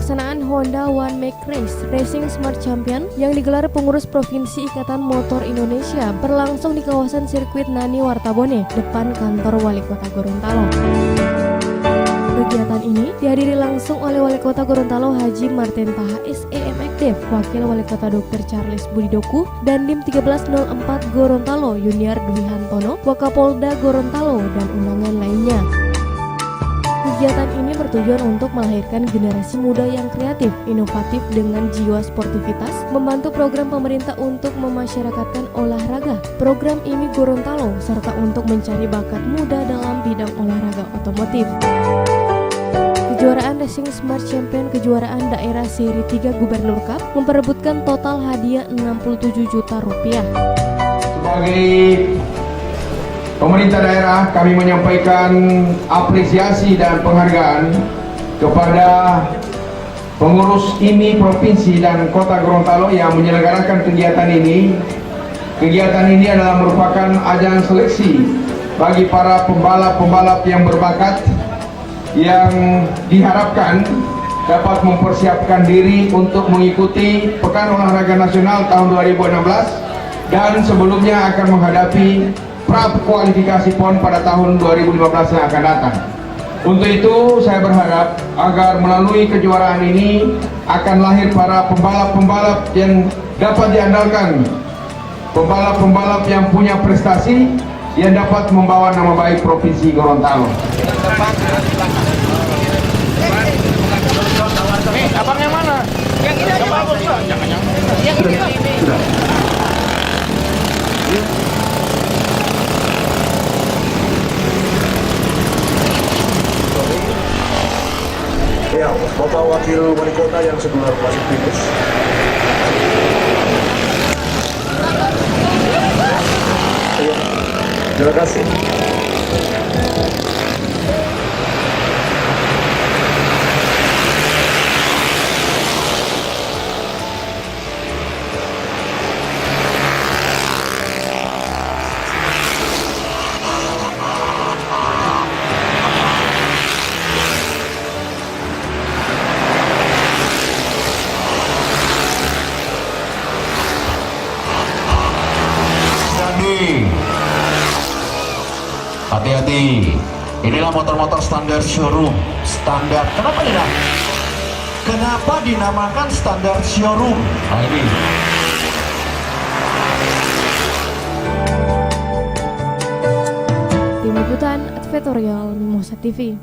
pelaksanaan Honda One Make Race Racing Smart Champion yang digelar pengurus Provinsi Ikatan Motor Indonesia berlangsung di kawasan sirkuit Nani Wartabone, depan kantor Wali Kota Gorontalo. Kegiatan ini dihadiri langsung oleh Wali Kota Gorontalo Haji Martin Taha SEMekDev, Wakil Wali Kota Dr. Charles Budidoku, dan Dim 1304 Gorontalo Yuniar Dwi Hantono, Wakapolda Gorontalo, dan undangan lainnya. Kegiatan ini bertujuan untuk melahirkan generasi muda yang kreatif, inovatif dengan jiwa sportivitas, membantu program pemerintah untuk memasyarakatkan olahraga, program IMI Gorontalo, serta untuk mencari bakat muda dalam bidang olahraga otomotif. Kejuaraan Racing Smart Champion kejuaraan daerah seri 3 Gubernur Cup memperebutkan total hadiah 67 juta rupiah. Sebagai pemerintah daerah, kami menyampaikan apresiasi dan penghargaan kepada pengurus IMI Provinsi dan Kota Gorontalo yang menyelenggarakan kegiatan ini. Kegiatan ini adalah merupakan ajang seleksi bagi para pembalap-pembalap yang berbakat yang diharapkan dapat mempersiapkan diri untuk mengikuti Pekan Olahraga Nasional tahun 2016 dan sebelumnya akan menghadapi pra-kualifikasi PON pada tahun 2015 yang akan datang. Untuk itu saya berharap agar melalui kejuaraan ini akan lahir para pembalap-pembalap yang dapat diandalkan, pembalap-pembalap yang punya prestasi yang dapat membawa nama baik Provinsi Gorontalo. Abang yang mana? Yang ini aja bagus lah. Jangan yang ini. Sudah. Ya, Bapak Wakil Wali Kota yang sebelah masuk finish. Terima kasih. Hati-hati, inilah motor-motor standar showroom. Standar, kenapa tidak? Kenapa dinamakan standar showroom? Nah ini. Tim Liputan Advertorial Mimosa TV.